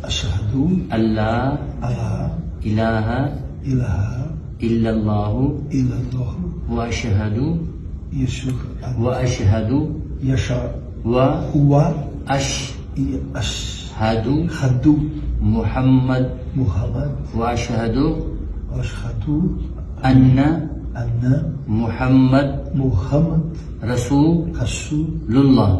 أشهد أن لا إله إلا الله وأشهد محمد وأشهد أن محمد رسول الله.